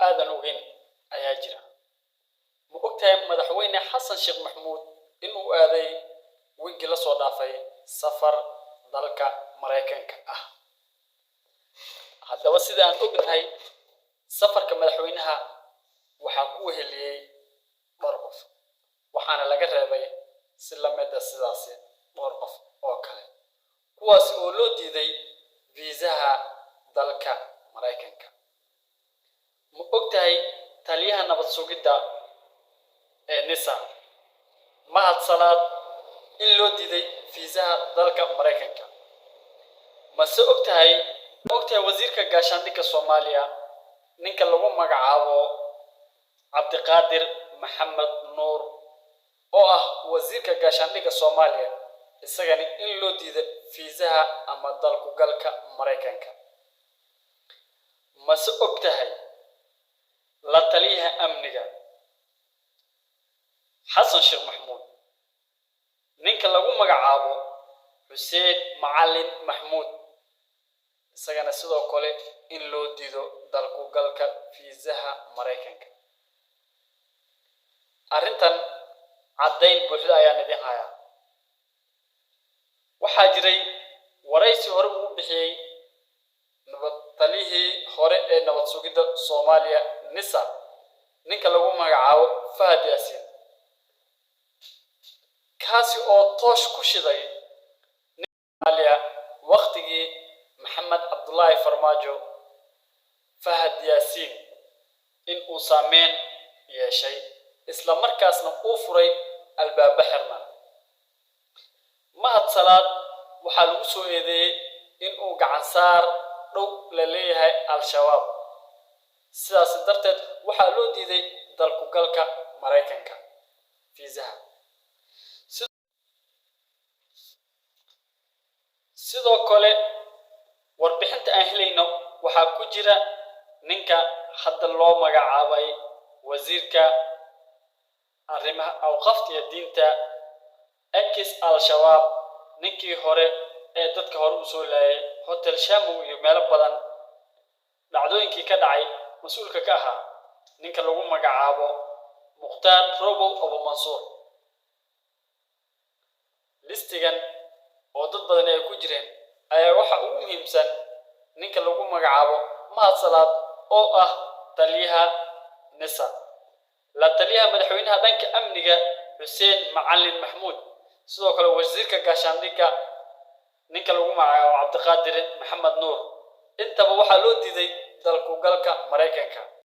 aadan ogeyn ayaa jira. Ma ogtahay madaxweyne xasan sheekh maxamuud inuu aaday wigi la soo dhaafay safar dalka Mareykanka ah? Haddaba sida aan ognahay safarka madaxweynaha waxaa ku weheliyay dhowr qof, waxaana laga reebay si la mid ah sidaas dhowr qof oo kale kuwaas oo loo diiday fiisaha dalka Mareykanka. Ma ogtahay taliyaha nabad sugidda ee NISA Mahad Salaad in loo diiday fiisaha dalka Mareykanka? Mase ogtahay wasiirka gaashaandhigga Soomaaliya ninka lagu magacaabo Cabdiqaadir Maxamed Nuur oo ah wasiirka gaashaandhigga Soomaaliya isagana in loo diiday fiisaha ama dalku galka Mareykanka? Mase ogtahay la taliyaha amniga xasan sheekh maxamuud ninka lagu magacaabo Xuseen Macalin Maxamuud isagana sidoo kale in loo diido dalku galka fiisaha Mareykanka? Arrintan caddayn buuxda ayaan idin hayaa. Waxaa jiray waraysi hore uu bixiyay taliyihii hore ee nabad sugidda Soomaaliya NISA ninka lagu magacaabo Fahad Yaasiin, kaasi oo toosh ku shiday Soomaaliya waqtigii Maxamed Cabdullaahi Farmaajo. Fahad Yaasiin in uu saameyn yeeshay isla markaasna uu furay albaab xirnaa. Mahad Salaad waxaa lagu soo eedeeyay in uu gacan saar dhow la leeyahay Al-Shabaab, sidaas darteed waxaa loo diiday dalku galka Mareykanka fiisaha. sidoo kale warbixinta aan helayno waxaa ku jira ninka hadda loo magacaabay wasiirka arrimaha awqaafta iyo diinta ex Al-Shabaab, ninkii hore ee dadka hore u soo laayay hotel Shamu iyo meelo badan dhacdooyinkii ka dhacay mas'uulka ka ahaa ninka lagu magacaabo Mukhtaar Robow Abu Mansuur. listigan oo dad badan ay ku jireen ayaa waxa ugu muhiimsan ninka lagu magacaabo Mahad Salaad oo ah taliyaha NISA, la taliyaha madaxweynaha dhanka amniga Xuseen Macalin Maxamuud, sidoo kale wasiirka gaashaandhigga ninka lagu magacaabo Cabdiqaadir Maxamed Nuur. Intaba waxaa loo diiday dalku galka Mareykanka.